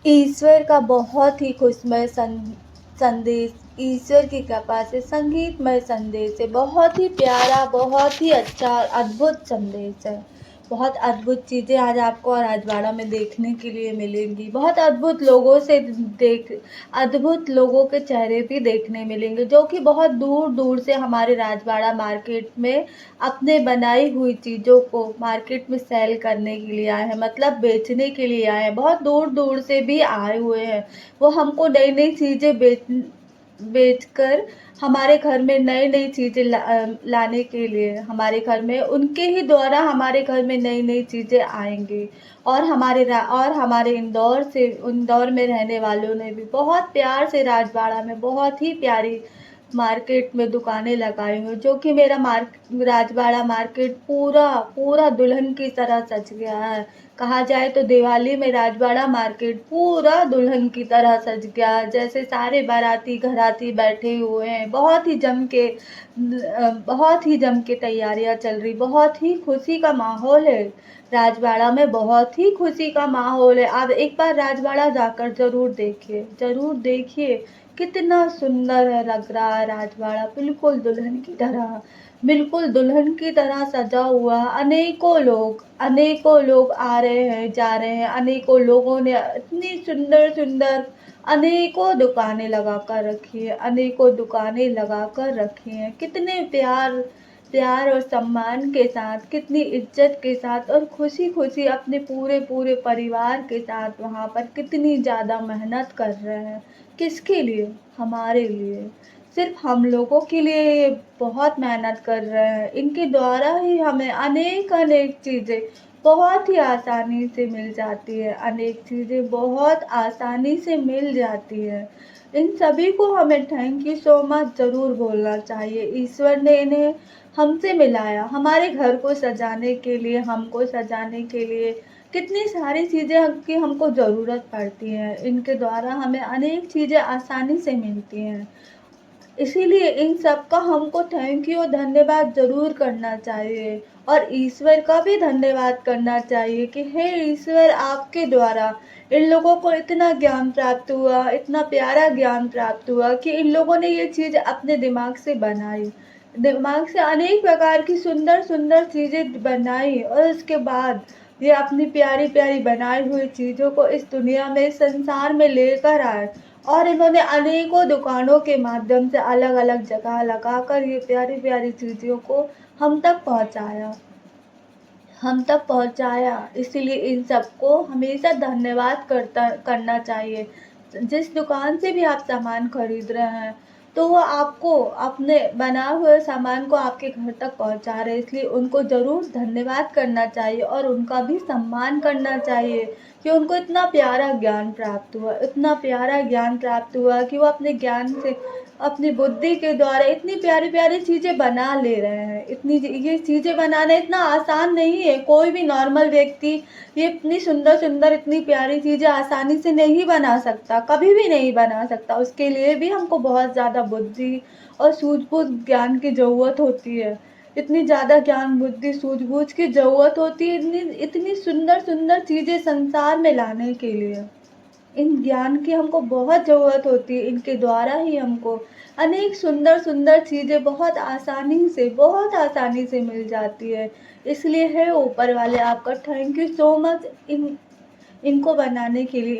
ईश्वर का बहुत ही खुशमय संदेश, ईश्वर की कृपा से संगीतमय संदेश है। बहुत ही प्यारा, बहुत ही अच्छा और अद्भुत संदेश है। बहुत अद्भुत चीज़ें आज आपको राजवाड़ा में देखने के लिए मिलेंगी। बहुत अद्भुत लोगों के चेहरे भी देखने मिलेंगे, जो कि बहुत दूर दूर से हमारे राजवाड़ा मार्केट में अपने बनाई हुई चीज़ों को मार्केट में सेल करने के लिए आए हैं, मतलब बेचने के लिए आए हैं। बहुत दूर दूर से भी आए हुए हैं। वो हमको नई नई चीज़ें बेचकर हमारे घर में नई नई चीज़ें लाने के लिए, हमारे घर में उनके ही द्वारा हमारे घर में नई नई चीज़ें आएंगी। और हमारे इंदौर में रहने वालों ने भी बहुत प्यार से राजवाड़ा में बहुत ही प्यारी मार्केट में दुकानें लगाई हुई, जो कि मेरा राजवाड़ा मार्केट पूरा पूरा दुल्हन की तरह सज गया है। कहा जाए तो दिवाली में राजवाड़ा मार्केट पूरा दुल्हन की तरह सज गया, जैसे सारे बाराती घराती बैठे हुए हैं। बहुत ही जम के तैयारियां चल रही, बहुत ही खुशी का माहौल है राजवाड़ा में। बहुत ही खुशी का माहौल है। आप एक बार राजवाड़ा जाकर जरूर देखिए, जरूर देखिए। कितना सुंदर है लग रहा है राजवाड़ा, बिल्कुल दुल्हन की तरह सजा हुआ। अनेकों लोग आ रहे हैं, जा रहे हैं। अनेकों लोगों ने इतनी सुंदर सुंदर अनेकों दुकानें लगा कर रखी है, अनेकों दुकानें लगा कर रखी हैं। कितने प्यार और सम्मान के साथ, कितनी इज्जत के साथ और खुशी खुशी अपने पूरे पूरे परिवार के साथ वहाँ पर कितनी ज़्यादा मेहनत कर रहे हैं। किसके लिए? हमारे लिए। सिर्फ हम लोगों के लिए ये बहुत मेहनत कर रहे हैं। इनके द्वारा ही हमें अनेक चीज़ें बहुत ही आसानी से मिल जाती है, अनेक चीज़ें बहुत आसानी से मिल जाती है। इन सभी को हमें थैंक यू सो मच ज़रूर बोलना चाहिए। ईश्वर ने इन्हें हमसे मिलाया, हमारे घर को सजाने के लिए, हमको सजाने के लिए। कितनी सारी चीज़ें की हमको ज़रूरत पड़ती है, इनके द्वारा हमें अनेक चीज़ें आसानी से मिलती हैं। इसीलिए इन सब का हमको थैंक यू और धन्यवाद ज़रूर करना चाहिए। और ईश्वर का भी धन्यवाद करना चाहिए कि हे ईश्वर, आपके द्वारा इन लोगों को इतना ज्ञान प्राप्त हुआ, इतना प्यारा ज्ञान प्राप्त हुआ कि इन लोगों ने ये चीज़ अपने दिमाग से बनाई, दिमाग से अनेक प्रकार की सुंदर सुंदर चीज़ें बनाई, और उसके बाद ये अपनी प्यारी प्यारी बनाई हुई चीज़ों को इस दुनिया में, इस संसार में लेकर आए। और इन्होंने अनेकों दुकानों के माध्यम से अलग अलग जगह लगाकर ये प्यारी प्यारी चीज़ों को हम तक पहुंचाया। इसीलिए इन सबको हमेशा धन्यवाद करना चाहिए। जिस दुकान से भी आप सामान खरीद रहे हैं, तो वो आपको अपने बना हुए सामान को आपके घर तक पहुंचा रहे हैं, इसलिए उनको ज़रूर धन्यवाद करना चाहिए और उनका भी सम्मान करना चाहिए कि उनको इतना प्यारा ज्ञान प्राप्त हुआ, इतना प्यारा ज्ञान प्राप्त हुआ कि वो अपने ज्ञान से, अपनी बुद्धि के द्वारा इतनी प्यारी प्यारी चीज़ें बना ले रहे हैं। ये चीज़ें बनाना इतना आसान नहीं है। कोई भी नॉर्मल व्यक्ति ये इतनी सुंदर सुंदर, इतनी प्यारी चीज़ें आसानी से नहीं बना सकता, कभी भी नहीं बना सकता। उसके लिए भी हमको बहुत ज़्यादा बुद्धि और सूझबूझ ज्ञान की ज़रूरत होती है। इतनी ज़्यादा ज्ञान बुद्धि सूझबूझ की ज़रूरत होती है इतनी सुंदर सुंदर चीज़ें संसार में लाने के लिए। इन ज्ञान की हमको बहुत ज़रूरत होती है। इनके द्वारा ही हमको अनेक सुंदर सुंदर चीज़ें बहुत आसानी से मिल जाती है। इसलिए है ऊपर वाले आपका थैंक यू सो मच इनको बनाने के लिए,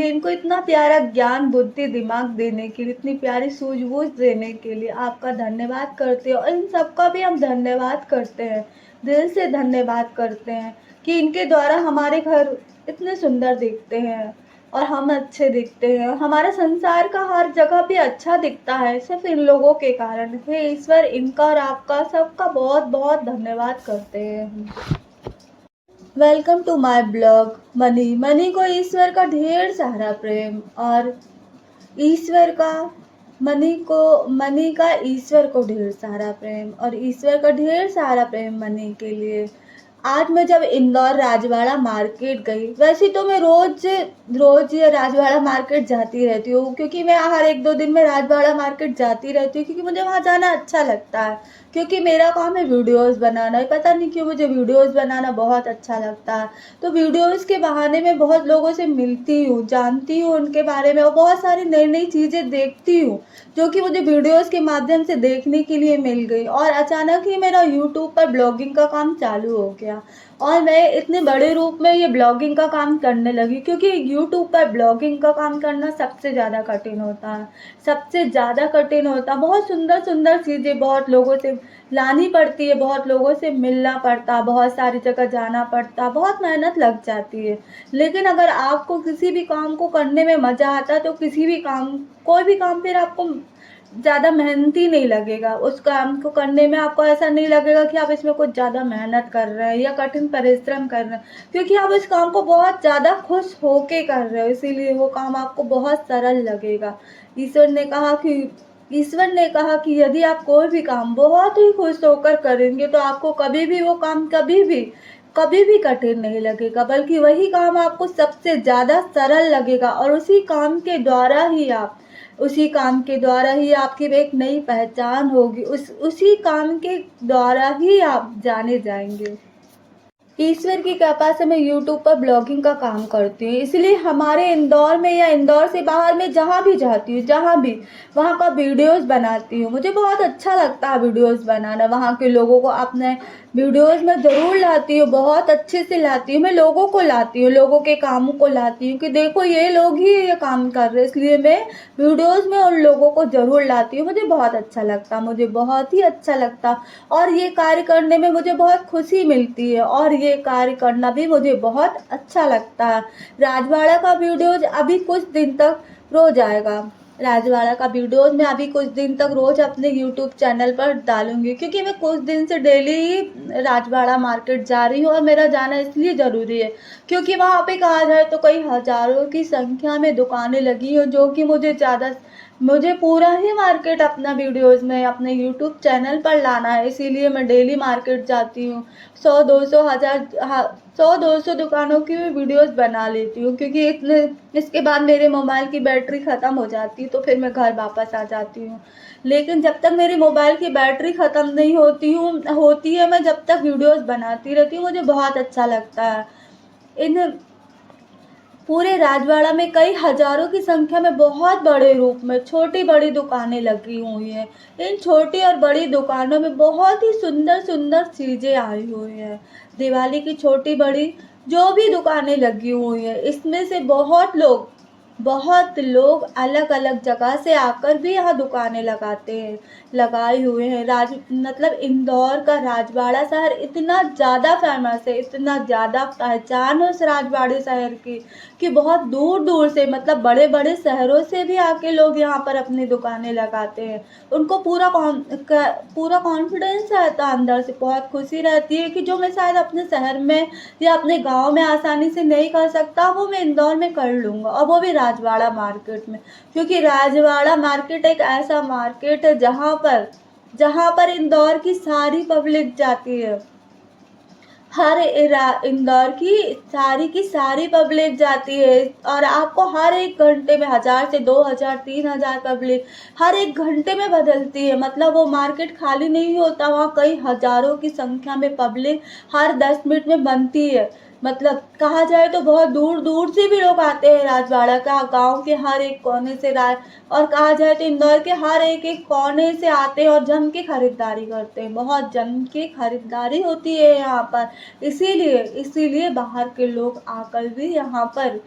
इनको इतना प्यारा ज्ञान बुद्धि दिमाग देने के लिए, इतनी प्यारी सूझबूझ देने के लिए आपका धन्यवाद करते हैं। और इन सबका भी हम धन्यवाद करते हैं, दिल से धन्यवाद करते हैं कि इनके द्वारा हमारे घर इतने सुंदर दिखते हैं और हम अच्छे दिखते हैं, और हमारा संसार का हर जगह भी अच्छा दिखता है सिर्फ इन लोगों के कारण। हे ईश्वर, इनका और आपका सबका बहुत बहुत धन्यवाद करते हैं हम। Welcome to my blog. Money को ईश्वर का ढेर सारा प्रेम, और ईश्वर का मनी का ईश्वर को ढेर सारा प्रेम, और ईश्वर का ढेर सारा प्रेम मनी के लिए। आज मैं जब इंदौर राजवाड़ा मार्केट गई, वैसे तो मैं रोज ये राजवाड़ा मार्केट जाती रहती हूँ, क्योंकि मैं हर 1-2 दिन में राजवाड़ा मार्केट जाती रहती हूँ, क्योंकि मुझे वहाँ जाना अच्छा लगता है। क्योंकि मेरा काम है वीडियोज़ बनाना। पता नहीं क्यों मुझे वीडियोज़ बनाना बहुत अच्छा लगता है। तो वीडियोज़ के बहाने मैं बहुत लोगों से मिलती हूँ, जानती हूँ उनके बारे में और बहुत सारी नई-नई चीज़ें देखती हूँ, जो कि मुझे वीडियोज़ के माध्यम से देखने के लिए मिल गई। और अचानक ही मेरा यूट्यूब पर ब्लॉगिंग का काम चालू हो गया और मैं इतने बड़े रूप में ये ब्लॉगिंग का काम करने लगी, क्योंकि यूट्यूब पर ब्लॉगिंग का काम करना सबसे ज़्यादा कठिन होता है, सबसे ज़्यादा कठिन होता है। बहुत सुंदर-सुंदर चीज़ें बहुत लोगों से लानी पड़ती है, बहुत लोगों से मिलना पड़ता, बहुत सारी जगह जाना पड़ता, बहुत मेहनत लग जाती है। लेकिन अगर आपको किसी भी काम को करने में मज़ा आता है तो किसी भी काम कोई भी काम फिर आपको ज़्यादा मेहनती नहीं लगेगा। उस काम को करने में आपको ऐसा नहीं लगेगा कि आप इसमें कुछ ज़्यादा मेहनत कर रहे हैं या कठिन परिश्रम कर रहे हैं, क्योंकि आप इस काम को बहुत ज़्यादा खुश होके कर रहे हो, इसीलिए वो काम आपको बहुत सरल लगेगा। ईश्वर ने कहा कि ईश्वर ने कहा कि यदि आप कोई भी काम बहुत ही खुश होकर करेंगे तो आपको कभी भी वो काम कभी भी कठिन नहीं लगेगा, बल्कि वही काम आपको सबसे ज़्यादा सरल लगेगा और उसी काम के द्वारा ही आपकी एक नई पहचान होगी, उसी काम के द्वारा ही आप जाने जाएँगे। ईश्वर की कृपा से मैं यूट्यूब पर ब्लॉगिंग का काम करती हूँ, इसलिए हमारे इंदौर में या इंदौर से बाहर मैं जहाँ भी जाती हूँ, जहाँ भी वहाँ का वीडियोज़ बनाती हूँ। मुझे बहुत अच्छा लगता है वीडियोज़ बनाना, वहाँ के लोगों को अपने वीडियोज़ में ज़रूर लाती हूँ, बहुत अच्छे से लाती हूँ। मैं लोगों को लाती हूँ, लोगों के कामों को लाती हूँ कि देखो ये लोग ही ये काम कर रहे हैं, इसलिए मैं वीडियोज़ में उन लोगों को ज़रूर लाती हूँ। मुझे बहुत अच्छा लगता, मुझे बहुत ही अच्छा लगता और ये कार्य करने में मुझे बहुत खुशी मिलती है और ये कार्य करना भी मुझे बहुत अच्छा लगता है। राजवाड़ा का वीडियोज़ अभी कुछ दिन तक रोज़ आएगा। राजवाड़ा का वीडियोज़ मैं अभी कुछ दिन तक रोज़ अपने यूट्यूब चैनल पर डालूँगी, क्योंकि मैं कुछ दिन से डेली राजवाड़ा मार्केट जा रही हूँ और मेरा जाना इसलिए ज़रूरी है क्योंकि वहाँ पे कहा जाए तो कई हज़ारों की संख्या में दुकानें लगी हैं, जो कि मुझे पूरा ही मार्केट अपना वीडियोज़ में अपने यूट्यूब चैनल पर लाना है, इसीलिए मैं डेली मार्केट जाती हूँ। 100-200 हज़ार 100-200 दुकानों की मैं वीडियोज़ बना लेती हूँ, क्योंकि इसके बाद मेरे मोबाइल की बैटरी ख़त्म हो जाती है तो फिर मैं घर वापस आ जाती हूँ। लेकिन जब तक मेरे मोबाइल की बैटरी ख़त्म नहीं होती है मैं जब तक वीडियोज़ बनाती रहती हूँ, मुझे बहुत अच्छा लगता है। इन पूरे राजवाड़ा में कई हजारों की संख्या में बहुत बड़े रूप में छोटी बड़ी दुकानें लगी हुई हैं। इन छोटी और बड़ी दुकानों में बहुत ही सुंदर सुंदर चीज़ें आई हुई हैं। दिवाली की छोटी बड़ी जो भी दुकानें लगी हुई हैं, इसमें से बहुत लोग अलग अलग जगह से आकर भी यहाँ दुकानें लगाए हुए हैं। मतलब इंदौर का राजवाड़ा शहर इतना ज़्यादा फेमस है, इतना ज़्यादा पहचान है उस राजवाड़े शहर की कि बहुत दूर दूर से मतलब बड़े बड़े शहरों से भी आके लोग यहाँ पर अपनी दुकानें लगाते हैं। उनको पूरा कॉन्फिडेंस रहता है, अंदर से बहुत खुशी रहती है कि जो मैं शायद अपने शहर में या अपने गांव में आसानी से नहीं कर सकता वो मैं इंदौर में कर लूँगा, और वो भी राजवाड़ा मार्केट में, क्योंकि राजवाड़ा मार्केट एक ऐसा मार्केट है जहाँ पर इंदौर की सारी पब्लिक जाती है। इंदौर की सारी पब्लिक जाती है और आपको हर एक घंटे में 1000 से 2000 3000 पब्लिक हर एक घंटे में बदलती है। मतलब वो मार्केट खाली नहीं होता, वहाँ कई हजारों की संख्या में पब्लिक हर 10 मिनट में बनती है। मतलब कहा जाए तो बहुत दूर दूर से भी लोग आते हैं राजवाड़ा का, गांव के हर एक कोने से और कहा जाए तो इंदौर के हर एक कोने से आते हैं और जम के खरीदारी करते हैं। बहुत जम के खरीदारी होती है यहाँ पर, इसीलिए बाहर के लोग आकर भी यहाँ पर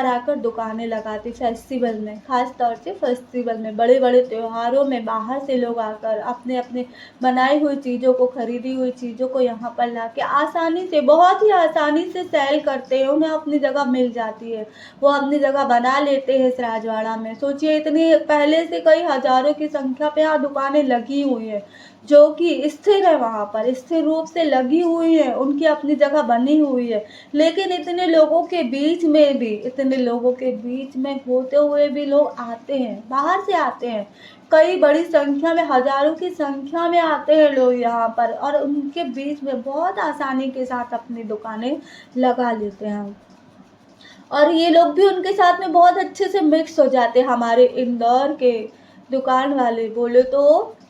आकर दुकानें लगाते। फेस्टिवल में, खास तौर से फेस्टिवल में, बड़े बड़े त्योहारों में बाहर से लोग आकर अपने अपने बनाई हुई चीज़ों को, खरीदी हुई चीज़ों को यहाँ पर लाके बहुत ही आसानी से सेल करते हैं। उन्हें अपनी जगह मिल जाती है, वो अपनी जगह बना लेते हैं इस राजवाड़ा में। सोचिए इतनी पहले से कई हजारों की संख्या पे यहाँ दुकानें लगी हुई है, जो कि स्थिर है, वहाँ पर स्थिर रूप से लगी हुई है, उनकी अपनी जगह बनी हुई है। लेकिन इतने लोगों के बीच में होते हुए भी लोग आते हैं, बाहर से आते हैं, कई बड़ी संख्या में, हजारों की संख्या में आते हैं लोग यहाँ पर और उनके बीच में बहुत आसानी के साथ अपनी दुकानें लगा लेते हैं और ये लोग भी उनके साथ में बहुत अच्छे से मिक्स हो जाते हैं। हमारे इंदौर के दुकान वाले बोले तो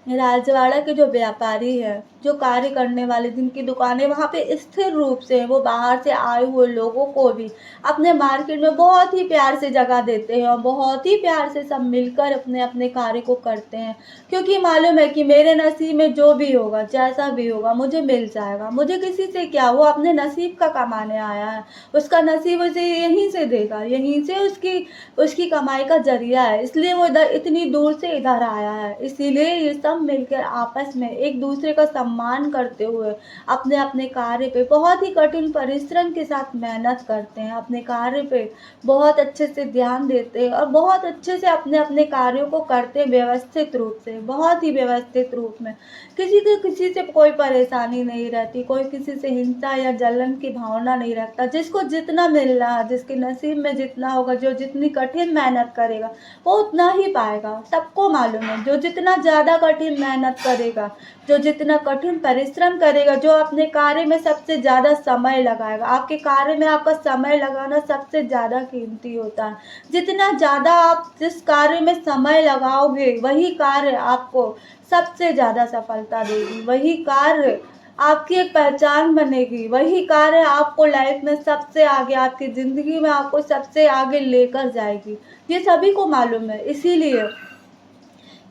राजवाड़ा के जो व्यापारी है, जो कार्य करने वाले, जिनकी दुकानें वहाँ पे स्थिर रूप से हैं, वो बाहर से आए हुए लोगों को भी अपने मार्केट में बहुत ही प्यार से जगह देते हैं और बहुत ही प्यार से सब मिलकर अपने अपने कार्य को करते हैं, क्योंकि मालूम है कि मेरे नसीब में जो भी होगा, जैसा भी होगा, मुझे मिल जाएगा। मुझे किसी से क्या, वो अपने नसीब का कमाने आया है, उसका नसीब उसे यहीं से देगा, यहीं से उसकी उसकी कमाई का जरिया है, इसलिए वो इधर इतनी दूर से इधर आया है। इसीलिए ये सब मिलकर आपस में एक दूसरे का सम्मान करते हुए अपने अपने कार्य पे बहुत ही कठिन परिश्रम के साथ मेहनत करते हैं, अपने कार्य पे बहुत अच्छे से ध्यान देते हैं और बहुत अच्छे से अपने अपने कार्यों को करते हैं, व्यवस्थित रूप से, बहुत ही व्यवस्थित रूप में। किसी को किसी से कोई परेशानी नहीं रहती, कोई किसी से हिंसा या जलन की भावना नहीं रखता। जिसको जितना मिल रहा है, जिसके नसीब में जितना होगा, जो जितनी कठिन मेहनत करेगा वो उतना ही पाएगा। सबको मालूम है, जो जितना ज़्यादा कठिन मेहनत करेगा, जो जितना कठिन परिश्रम करेगा, जो अपने कार्य में सबसे ज़्यादा समय लगाएगा, आपके कार्य में आपका समय लगाना सबसे ज़्यादा कीमती होता है। जितना ज़्यादा आप जिस कार्य में समय लगाओगे, वही कार्य आपको सबसे ज़्यादा सफलता देगी, वही कार्य आपकी एक पहचान बनेगी, वही कार्य आपको लाइफ में सबसे आगे, आपकी ज़िंदगी में आपको सबसे आगे लेकर जाएगी। ये सभी को मालूम है।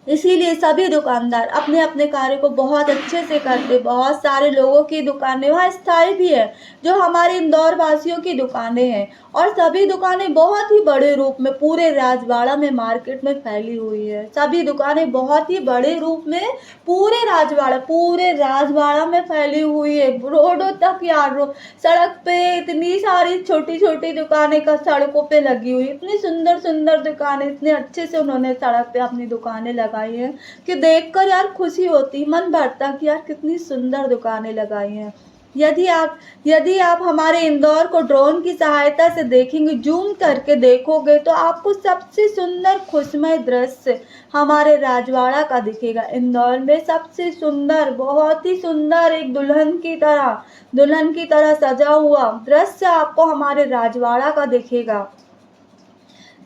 इसीलिए सभी दुकानदार अपने अपने कार्य को बहुत अच्छे से करते। बहुत सारे लोगों की दुकानें वहाँ स्थायी भी है, जो हमारे इंदौर वासियों की दुकानें हैं, और सभी दुकानें बहुत ही बड़े रूप में पूरे राजवाड़ा में मार्केट में फैली हुई है। सभी दुकानें बहुत ही बड़े रूप में पूरे राजवाड़ा में फैली हुई है, रोडों तक यार, सड़क पे इतनी सारी छोटी छोटी दुकानें का सड़कों पे लगी हुई, इतनी सुंदर सुंदर दुकानें, इतने अच्छे से उन्होंने सड़क पे अपनी दुकानें लगाई हैं कि देखकर यार खुशी होती, मन भरता कि यार कितनी सुंदर दुकानें लगाई हैं। यदि आप हमारे इंदौर को ड्रोन की सहायता से देखेंगे, जूम करके देखोगे, तो आपको सबसे सुंदर खुशमय दृश्य हमारे राजवाड़ा का दिखेगा। इंदौर में सबसे सुंदर, बहुत ही सुंदर, एक दुल्हन की तरह सजा हुआ दृश्य आपको हमारे राजवाड़ा का दिखेगा,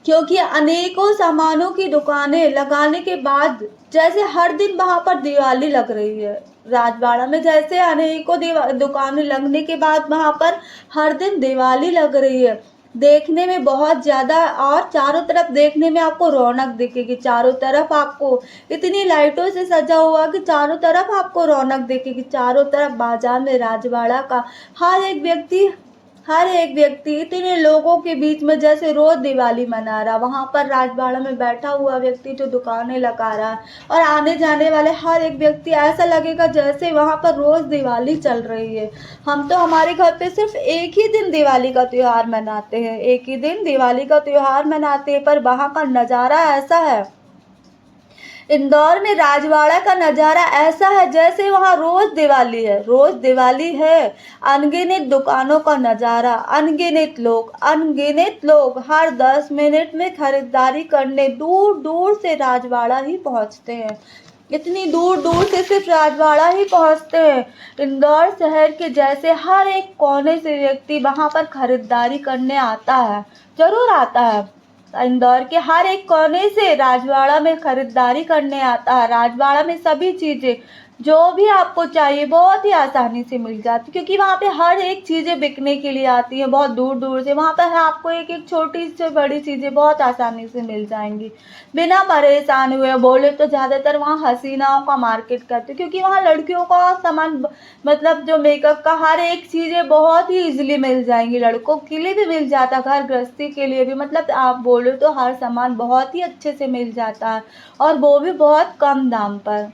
क्योंकि अनेकों सामानों की दुकानें लगाने के बाद जैसे हर दिन वहां पर दिवाली लग रही है। राजवाड़ा में जैसे अनेकों दुकानें लगने के बाद वहां पर हर दिन दिवाली लग रही है, देखने में बहुत ज्यादा, और चारों तरफ देखने में आपको रौनक दिखेगी। चारों तरफ आपको इतनी लाइटों से सजा हुआ कि चारों तरफ आपको रौनक दिखेगी। चारों तरफ बाजार में राजवाड़ा का हर एक व्यक्ति इतने लोगों के बीच में जैसे रोज दिवाली मना रहा, वहां पर राजवाड़ा में बैठा हुआ व्यक्ति जो दुकानें लगा रहा है, और आने जाने वाले हर एक व्यक्ति, ऐसा लगेगा जैसे वहां पर रोज दिवाली चल रही है। हम तो हमारे घर पे सिर्फ एक ही दिन दिवाली का त्योहार मनाते हैं, एक ही दिन दिवाली का त्योहार मनाते हैं, पर वहां का नज़ारा ऐसा है, इंदौर में राजवाड़ा का नज़ारा ऐसा है जैसे वहाँ रोज दिवाली है। अनगिनत दुकानों का नज़ारा, अनगिनत लोग हर 10 मिनट में खरीदारी करने दूर दूर से राजवाड़ा ही पहुँचते हैं। इतनी दूर दूर से सिर्फ राजवाड़ा ही पहुँचते हैं। इंदौर शहर के जैसे हर एक कोने से व्यक्ति वहाँ पर खरीदारी करने आता है, जरूर आता है। इंदौर के हर एक कोने से राजवाड़ा में खरीदारी करने आता है। राजवाड़ा में सभी चीज़ें जो भी आपको चाहिए बहुत ही आसानी से मिल जाती, क्योंकि वहाँ पे हर एक चीज़ें बिकने के लिए आती है बहुत दूर दूर से। वहाँ पर आपको एक एक छोटी से बड़ी चीज़ें बहुत आसानी से मिल जाएंगी बिना परेशान हुए। बोले तो ज़्यादातर वहाँ हसीनाओं का मार्केट करते, क्योंकि वहाँ लड़कियों का सामान, मतलब जो मेकअप का हर एक चीज़ें बहुत ही इजीली मिल जाएंगी। लड़कों के लिए भी मिल जाता, घर गृहस्थी के लिए भी, मतलब आप बोलो तो हर सामान बहुत ही अच्छे से मिल जाता है, और वो भी बहुत कम दाम पर।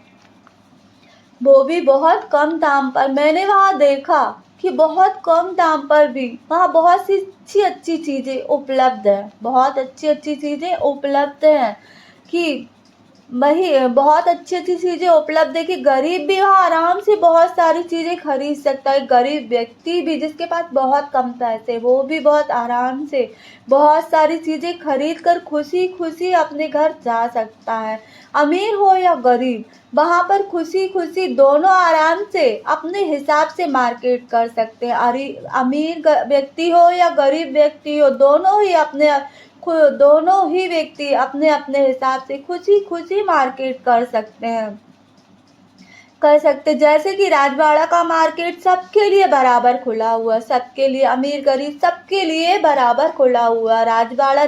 मैंने वहाँ देखा कि बहुत कम दाम पर भी वहाँ बहुत सी अच्छी अच्छी चीज़ें उपलब्ध हैं, बहुत अच्छी अच्छी चीज़ें उपलब्ध हैं, कि वही बहुत अच्छी अच्छी चीज़ें उपलब्ध है कि गरीब भी वहाँ आराम से बहुत सारी चीज़ें खरीद सकता है। गरीब व्यक्ति भी जिसके पास बहुत कम पैसे, वो भी बहुत आराम से बहुत सारी चीज़ें खरीद कर खुशी खुशी अपने घर जा सकता है। अमीर हो या गरीब, वहाँ पर खुशी खुशी दोनों आराम से अपने हिसाब से मार्केट कर सकते हैं। व्यक्ति हो या गरीब व्यक्ति हो, दोनों ही व्यक्ति अपने अपने हिसाब से खुशी खुशी मार्केट कर सकते हैं। कर सकते। जैसे कि राजवाड़ा का मार्केट सबके लिए बराबर खुला हुआ, सबके लिए, अमीर गरीब सबके लिए बराबर खुला हुआ। राजवाड़ा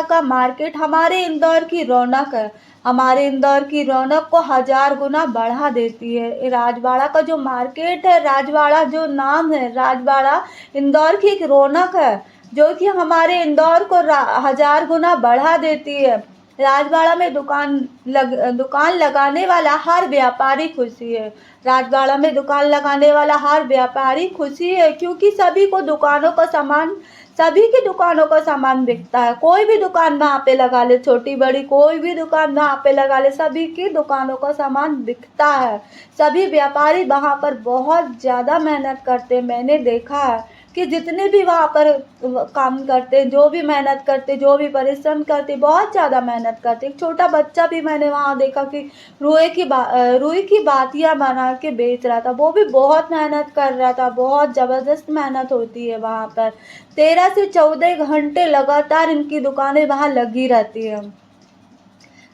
का मार्केट हमारे इंदौर की रौनक है। हमारे इंदौर की रौनक को 1000 गुना बढ़ा देती है। राजवाड़ा का जो मार्केट है, राजवाड़ा जो नाम है, राजवाड़ा इंदौर की एक रौनक है जो कि हमारे इंदौर को 1000 गुना बढ़ा देती है। राजवाड़ा में दुकान लगाने वाला हर व्यापारी खुशी है। राजवाड़ा में दुकान लगाने वाला हर व्यापारी खुशी है, क्योंकि सभी की दुकानों का सामान बिकता है। कोई भी दुकान वहाँ पे लगा ले, छोटी बड़ी कोई भी दुकान वहाँ पे लगा ले, सभी की दुकानों का सामान बिकता है। सभी व्यापारी वहाँ पर बहुत ज़्यादा मेहनत करते हैं। मैंने देखा है कि जितने भी वहाँ पर काम करते, जो भी मेहनत करते, जो भी परिश्रम करते, बहुत ज़्यादा मेहनत करते। एक छोटा बच्चा भी मैंने वहाँ देखा कि रुई की बातियाँ बना के बेच रहा था। वो भी बहुत मेहनत कर रहा था। बहुत ज़बरदस्त मेहनत होती है वहाँ पर। 13 से 14 घंटे लगातार इनकी दुकानें वहाँ लगी रहती हैं।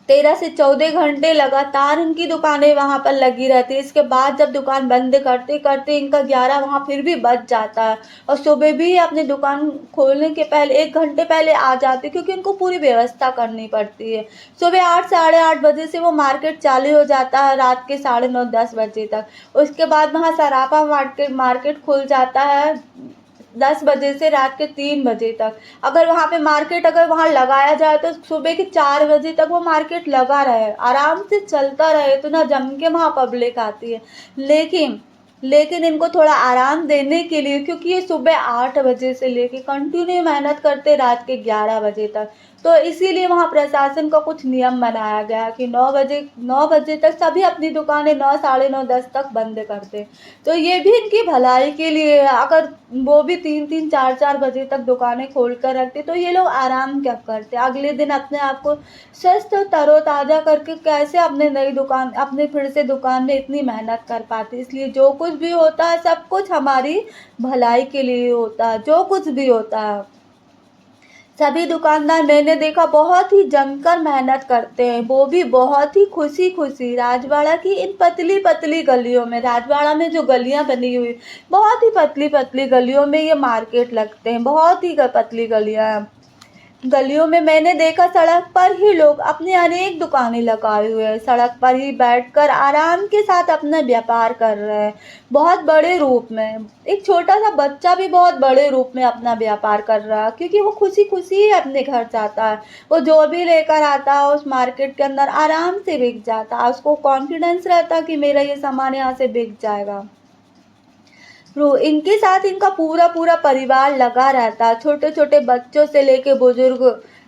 13 से 14 घंटे लगातार इनकी दुकानें वहाँ पर लगी रहती है। इसके बाद जब दुकान बंद करते करते इनका 11 वहाँ फिर भी बज जाता है, और सुबह भी अपनी दुकान खोलने के पहले 1 घंटे पहले आ जाते, क्योंकि उनको पूरी व्यवस्था करनी पड़ती है। सुबह 8 साढ़े 8 बजे से वो मार्केट चालू हो जाता है, रात के 9:30 10 बजे तक। उसके बाद वहाँ सराफा मार्केट खुल जाता है 10 बजे से रात के 3 बजे तक। अगर वहाँ लगाया जाए तो सुबह के 4 बजे तक वो मार्केट लगा रहे, आराम से चलता रहे, तो ना जम के वहाँ पब्लिक आती है। लेकिन इनको थोड़ा आराम देने के लिए, क्योंकि ये सुबह 8 बजे से लेके कंटिन्यू मेहनत करते रात के 11 बजे तक, तो इसीलिए वहाँ प्रशासन का कुछ नियम बनाया गया कि 9 बजे तक सभी अपनी दुकानें 9 साढ़े 9 10 तक बंद कर दें। तो ये भी इनकी भलाई के लिए है। अगर वो भी 3-3 4-4 बजे तक दुकानें खोल कर रखते, तो ये लोग आराम क्या करते, अगले दिन अपने आप को स्वस्थ और तरोताज़ा करके कैसे अपने फिर से दुकान में इतनी मेहनत कर पाते। इसलिए जो कुछ भी होता है, सब कुछ हमारी भलाई के लिए होता है। जो कुछ भी होता है, सभी दुकानदार मैंने देखा बहुत ही जमकर मेहनत करते हैं, वो भी बहुत ही खुशी खुशी। राजवाड़ा की इन पतली पतली गलियों में, राजवाड़ा में जो गलियां बनी हुई, बहुत ही पतली पतली गलियों में ये मार्केट लगते हैं। बहुत ही पतली गलियों में मैंने देखा सड़क पर ही लोग अपनी अनेक दुकानें लगाए हुए हैं, सड़क पर ही बैठकर आराम के साथ अपना व्यापार कर रहे हैं, बहुत बड़े रूप में। एक छोटा सा बच्चा भी बहुत बड़े रूप में अपना व्यापार कर रहा है, क्योंकि वो खुशी खुशी ही अपने घर जाता है। वो जो भी लेकर आता है उस मार्केट के अंदर आराम से बिक जाता है। उसको कॉन्फिडेंस रहता है कि मेरा ये सामान यहाँ से बिक जाएगा। इनके साथ इनका पूरा पूरा परिवार लगा रहता है, छोटे छोटे बच्चों से लेके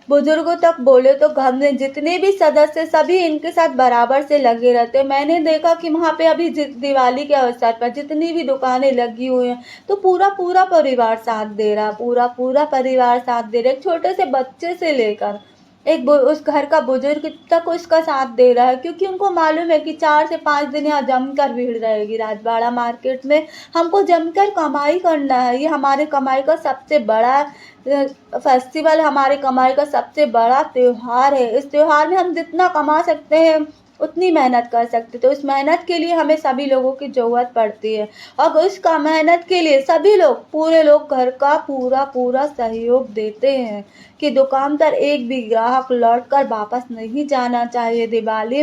बुजुर्गों तक। बोले तो घर में जितने भी सदस्य, सभी इनके साथ बराबर से लगे रहते हैं। मैंने देखा कि वहाँ पे अभी दिवाली के अवसर पर जितनी भी दुकानें लगी हुई हैं, तो पूरा पूरा परिवार साथ दे रहा, पूरा पूरा परिवार साथ दे रहा है, छोटे से बच्चे से लेकर उस घर का बुजुर्ग तक उसका साथ दे रहा है, क्योंकि उनको मालूम है कि 4 से 5 दिन यहाँ जमकर भीड़ रहेगी राजवाड़ा मार्केट में। हमको जमकर कमाई करना है। ये हमारे कमाई का सबसे बड़ा फेस्टिवल, हमारे कमाई का सबसे बड़ा त्योहार है। इस त्योहार में हम जितना कमा सकते हैं उतनी मेहनत कर सकते, तो इस मेहनत के लिए हमें सभी लोगों की ज़रूरत पड़ती है। और उसका मेहनत के लिए सभी लोग, पूरे लोग घर का पूरा पूरा सहयोग देते हैं कि दुकानदार एक भी ग्राहक लौट कर वापस नहीं जाना चाहिए। दिवाली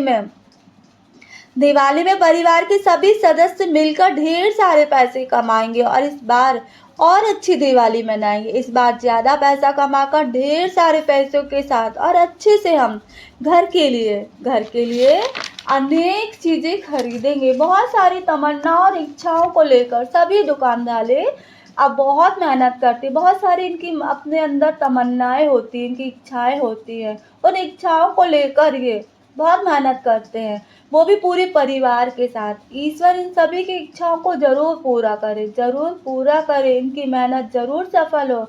में परिवार के सभी सदस्य मिलकर ढेर सारे पैसे कमाएंगे और इस बार और अच्छी दिवाली मनाएंगे। इस बार ज़्यादा पैसा कमाकर ढेर सारे पैसों के साथ और अच्छे से हम घर के लिए अनेक चीज़ें खरीदेंगे। बहुत सारी तमन्ना और इच्छाओं को लेकर सभी दुकानदार अब बहुत मेहनत करते हैं। बहुत सारी इनकी अपने अंदर तमन्नाएं होती हैं, इनकी इच्छाएं होती हैं। उन इच्छाओं को लेकर ये बहुत मेहनत करते हैं, वो भी पूरे परिवार के साथ। ईश्वर इन सभी की इच्छाओं को ज़रूर पूरा करे। इनकी मेहनत ज़रूर सफल हो।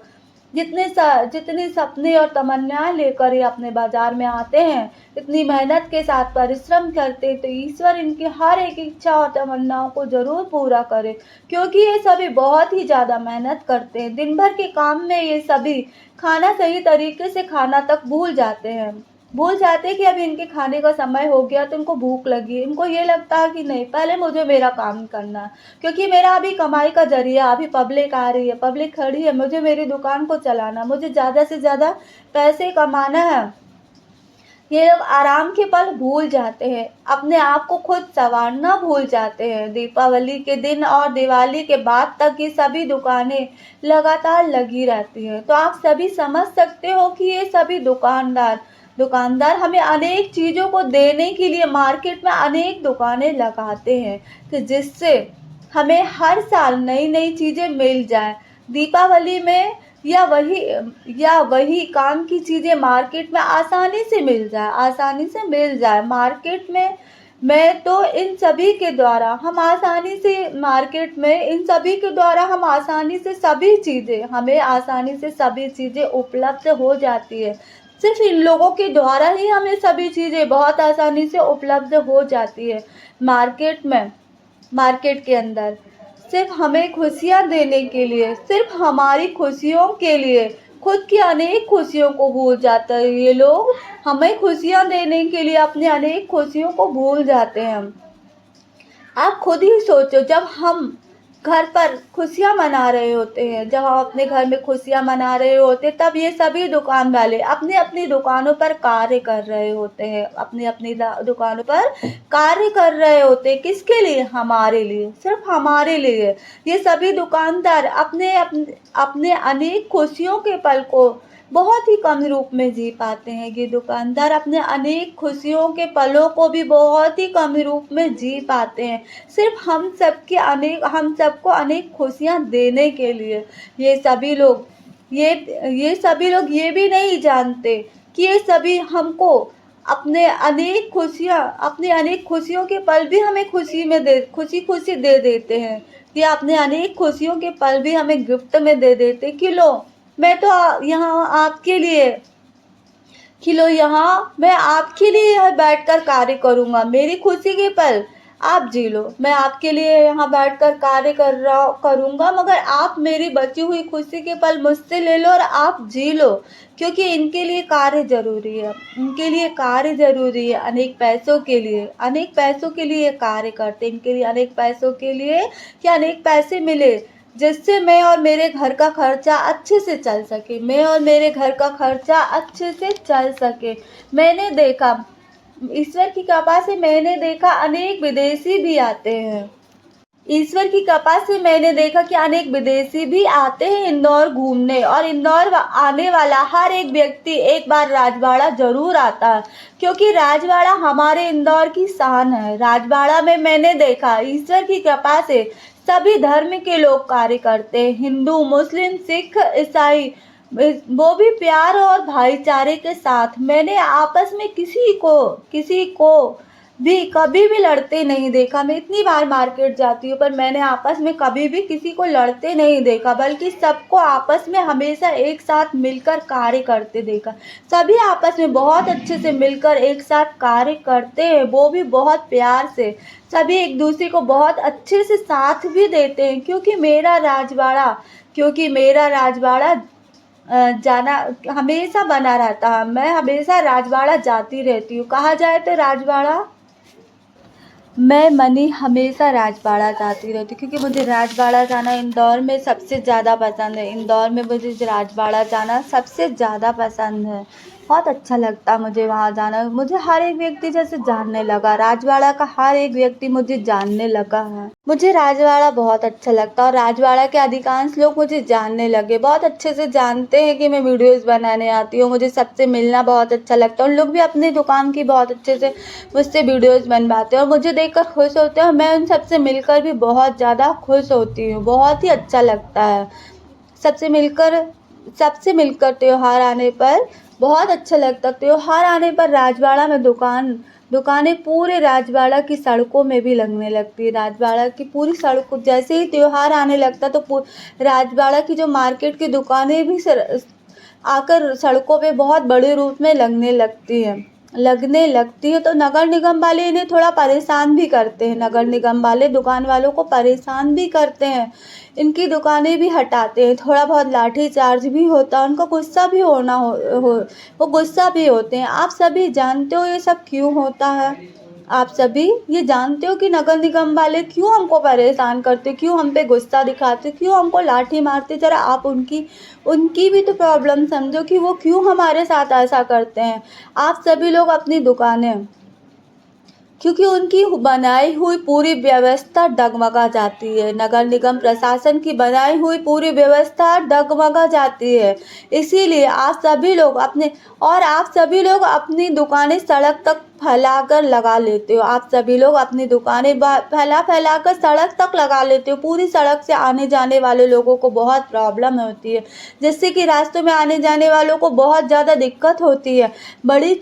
जितने सपने और तमन्नाएं लेकर ये अपने बाजार में आते हैं, इतनी मेहनत के साथ परिश्रम करते हैं, तो ईश्वर इनकी हर एक इच्छा और तमन्नाओं को ज़रूर पूरा करे, क्योंकि ये सभी बहुत ही ज़्यादा मेहनत करते हैं। दिन भर के काम में ये सभी खाना सही तरीके से खाना तक भूल जाते हैं। भूल जाते हैं कि अभी इनके खाने का समय हो गया तो इनको भूख लगी है। इनको ये लगता है कि नहीं, पहले मुझे मेरा काम करना है, क्योंकि मेरा अभी कमाई का ज़रिया, अभी पब्लिक आ रही है, पब्लिक खड़ी है, मुझे मेरी दुकान को चलाना, मुझे ज़्यादा से ज़्यादा पैसे कमाना है। ये लोग आराम के पल भूल जाते हैं, अपने आप को खुद सँवारना भूल जाते हैं। दीपावली के दिन और दिवाली के बाद तक ये सभी दुकानें लगातार लगी रहती हैं। तो आप सभी समझ सकते हो कि ये सभी दुकानदार हमें अनेक चीज़ों को देने के लिए मार्केट में अनेक दुकानें लगाते हैं, कि जिससे हमें हर साल नई-नई चीज़ें मिल जाएँ। दीपावली में या वही काम की चीज़ें मार्केट में आसानी से मिल जाए मार्केट में। मैं तो इन सभी के द्वारा हम आसानी से मार्केट में इन सभी के द्वारा हम आसानी से सभी चीज़ें हमें आसानी से सभी चीज़ें उपलब्ध हो जाती है। सिर्फ़ इन लोगों के द्वारा ही हमें सभी चीज़ें बहुत आसानी से उपलब्ध हो जाती है मार्केट के अंदर। सिर्फ़ हमें खुशियाँ देने के लिए, सिर्फ़ हमारी खुशियों के लिए खुद की अनेक खुशियों को भूल जाते हैं ये लोग। हमें खुशियाँ देने के लिए अपनी अनेक खुशियों को भूल जाते हैं। आप खुद ही सोचो, जब हम घर पर खुशियाँ मना रहे होते हैं, जब हम अपने घर में खुशियाँ मना रहे होते हैं, तब ये सभी दुकान वाले अपनी-अपनी दुकानों पर कार्य कर रहे होते हैं, अपनी-अपनी दुकानों पर कार्य कर रहे होते हैं। किसके लिए? हमारे लिए, सिर्फ़ हमारे लिए। ये सभी दुकानदार अपने अनेक खुशियों के पल को बहुत ही कम रूप में जी पाते हैं। ये दुकानदार अपने अनेक खुशियों के पलों को भी बहुत ही कम रूप में जी पाते हैं, सिर्फ़ हम सबको अनेक खुशियाँ देने के लिए। ये सभी लोग ये भी नहीं जानते कि ये सभी हमको अपनी अनेक खुशियों के पल भी हमें खुशी दे देते हैं। ये अपने अनेक खुशियों के पल भी हमें गिफ्ट में दे देते हैं कि लो, मैं तो यहाँ आपके लिए मैं आपके लिए यहाँ बैठकर कार्य करूँगा। मेरी खुशी के पल आप जी लो। मैं आपके लिए यहाँ बैठकर कार्य करूँगा, मगर आप मेरी बची हुई खुशी के पल मुझसे ले लो और आप जी लो, क्योंकि इनके लिए कार्य ज़रूरी है। अनेक पैसों के लिए कार्य करते हैं। इनके लिए अनेक पैसों के लिए कि अनेक पैसे मिले, जिससे मैं और मेरे घर का खर्चा अच्छे से चल सके। मैंने देखा, ईश्वर की कृपा से मैंने देखा अनेक विदेशी भी आते हैं। ईश्वर की कृपा से मैंने देखा कि अनेक विदेशी भी आते हैं इंदौर घूमने, और इंदौर आने वाला हर एक व्यक्ति एक बार राजवाड़ा ज़रूर आता है, क्योंकि राजवाड़ा हमारे इंदौर की शान है। राजवाड़ा में मैंने देखा ईश्वर की कृपा से सभी धर्म के लोग कार्य करते हैं, हिंदू, मुस्लिम, सिख, ईसाई, वो भी प्यार और भाईचारे के साथ। मैंने आपस में किसी को भी कभी भी लड़ते नहीं देखा। मैं इतनी बार मार्केट जाती हूँ, पर मैंने आपस में कभी भी किसी को लड़ते नहीं देखा, बल्कि सबको आपस में हमेशा एक साथ मिलकर कार्य करते देखा। सभी आपस में बहुत अच्छे से मिलकर एक साथ कार्य करते हैं, वो भी बहुत प्यार से। सभी एक दूसरे को बहुत अच्छे से साथ भी देते हैं, क्योंकि मेरा राजवाड़ा जाना हमेशा बना रहता है। मैं हमेशा राजवाड़ा जाती रहती हूँ। कहा जाए तो मैं हमेशा राजवाड़ा जाती रहती हूँ, क्योंकि मुझे राजवाड़ा जाना इंदौर में सबसे ज़्यादा पसंद है। इंदौर में मुझे राजवाड़ा जाना सबसे ज़्यादा पसंद है। बहुत अच्छा लगता है मुझे वहाँ जाना। मुझे हर एक व्यक्ति जैसे जानने लगा, राजवाड़ा का हर एक व्यक्ति मुझे जानने लगा है। मुझे राजवाड़ा बहुत अच्छा लगता है, और राजवाड़ा के अधिकांश लोग मुझे जानने लगे, बहुत अच्छे से जानते हैं कि मैं वीडियोज़ बनाने आती हूँ। मुझे सबसे मिलना बहुत अच्छा लगता है। उन लोग भी अपनी दुकान की बहुत अच्छे से मुझसे वीडियोज़ बनवाते हैं और मुझे देखकर खुश होते हैं, और मैं उन सबसे मिलकर भी बहुत ज़्यादा खुश होती हूँ। बहुत ही अच्छा लगता है सबसे मिलकर त्योहार आने पर बहुत अच्छा लगता है। त्योहार आने पर राजवाड़ा में दुकानें पूरे राजवाड़ा की सड़कों में भी लगने लगती है। राजवाड़ा की पूरी सड़कों, जैसे ही त्योहार आने लगता तो राजवाड़ा की जो मार्केट की दुकानें भी आकर सड़कों पे बहुत बड़े रूप में लगने लगती हैं। लगने लगती है तो नगर निगम वाले इन्हें थोड़ा परेशान भी करते हैं। नगर निगम वाले दुकान वालों को परेशान भी करते हैं, इनकी दुकानें भी हटाते हैं, थोड़ा बहुत लाठी चार्ज भी होता है, उनको गुस्सा भी होना हो वो गुस्सा भी होते हैं। आप सभी जानते हो ये सब क्यों होता है? आप सभी ये जानते हो कि नगर निगम वाले क्यों हमको परेशान करते, क्यों हम पे गुस्सा दिखाते, क्यों हमको लाठी मारते? ज़रा आप उनकी उनकी भी तो प्रॉब्लम समझो कि वो क्यों हमारे साथ ऐसा करते हैं। आप सभी लोग अपनी दुकानें, क्योंकि उनकी बनाई हुई पूरी व्यवस्था डगमगा जाती है, नगर निगम प्रशासन की बनाई हुई पूरी व्यवस्था डगमगा जाती है। इसीलिए आप सभी लोग अपनी दुकानें सड़क तक फैलाकर लगा लेते हो। आप सभी लोग अपनी दुकानें फैला कर सड़क तक लगा लेते हो। पूरी सड़क से आने जाने वाले लोगों को बहुत प्रॉब्लम होती है, जिससे कि रास्तों में आने जाने वालों को बहुत ज़्यादा दिक्कत होती है। बड़ी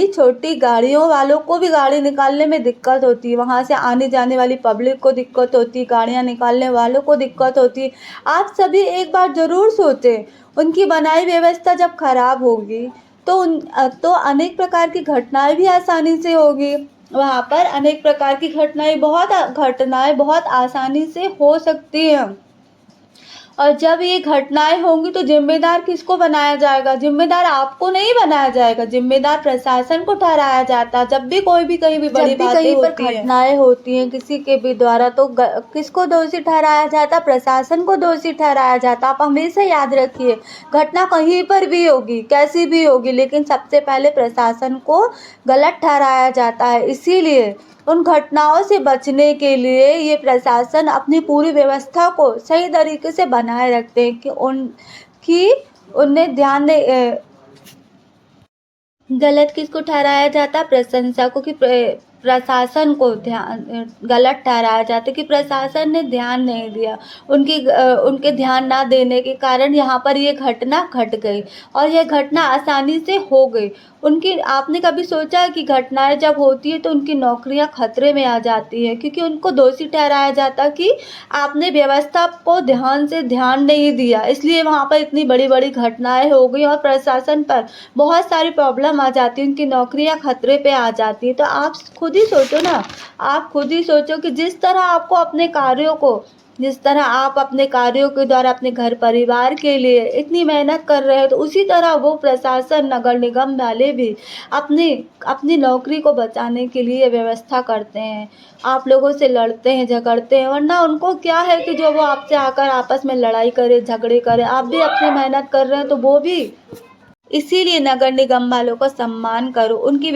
छोटी गाड़ियों वालों को भी गाड़ी निकालने में दिक्कत होती है, वहाँ से आने जाने वाली पब्लिक को दिक्कत होती है, गाड़ियाँ निकालने वालों को दिक्कत होती है। आप सभी एक बार ज़रूर सोचें, उनकी बनाई व्यवस्था जब खराब होगी तो अनेक प्रकार की घटनाएं भी आसानी से होगी। वहाँ पर अनेक प्रकार की घटनाएं बहुत आसानी से हो सकती हैं। और जब ये घटनाएं होंगी तो जिम्मेदार किसको बनाया जाएगा? जिम्मेदार आपको नहीं बनाया जाएगा, जिम्मेदार प्रशासन को ठहराया जाता है। जब भी कोई भी कहीं भी बड़ी बातें होती हैं, घटनाएं होती हैं किसी के भी द्वारा, तो किसको दोषी ठहराया जाता? प्रशासन को दोषी ठहराया जाता। आप हमेशा याद रखिए, घटना कहीं पर भी होगी, कैसी भी होगी, लेकिन सबसे पहले प्रशासन को गलत ठहराया जाता है। इसीलिए उन घटनाओं से बचने के लिए ये प्रशासन अपनी पूरी व्यवस्था को सही तरीके से बनाए रखते हैं कि उन्हें गलत किसको ठहराया जाता? प्रशंसा को, कि प्रशासन को गलत ठहराया जाता कि प्रशासन ने ध्यान नहीं दिया। उनके ध्यान ना देने के कारण यहाँ पर ये घटना घट गई और यह घटना आसानी से हो गई। आपने कभी सोचा है कि घटनाएं जब होती है तो उनकी नौकरियां खतरे में आ जाती है, क्योंकि उनको दोषी ठहराया जाता कि आपने व्यवस्था को ध्यान नहीं दिया, इसलिए वहाँ पर इतनी बड़ी बड़ी घटनाएं हो गई और प्रशासन पर बहुत सारी प्रॉब्लम आ जाती है, उनकी नौकरियां खतरे पे आ जाती है। तो आप खुद ही सोचो ना, आप खुद ही सोचो कि जिस तरह आप अपने कार्यों के द्वारा अपने घर परिवार के लिए इतनी मेहनत कर रहे हो, तो उसी तरह वो प्रशासन, नगर निगम वाले भी अपनी नौकरी को बचाने के लिए व्यवस्था करते हैं। आप लोगों से लड़ते हैं, झगड़ते हैं, वरना उनको क्या है कि जो वो आपसे आकर आपस में लड़ाई करे, झगड़े करे। आप भी अपनी मेहनत कर रहे हैं तो वो भी। इसीलिए नगर निगम वालों का सम्मान करो, उनकी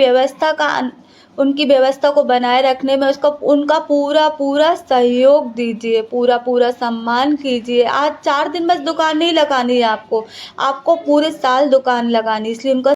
व्यवस्था को बनाए रखने में उनका पूरा सहयोग दीजिए, पूरा सम्मान कीजिए। आज 4 दिन बस दुकान नहीं लगानी है आपको पूरे साल दुकान लगानी, इसलिए उनका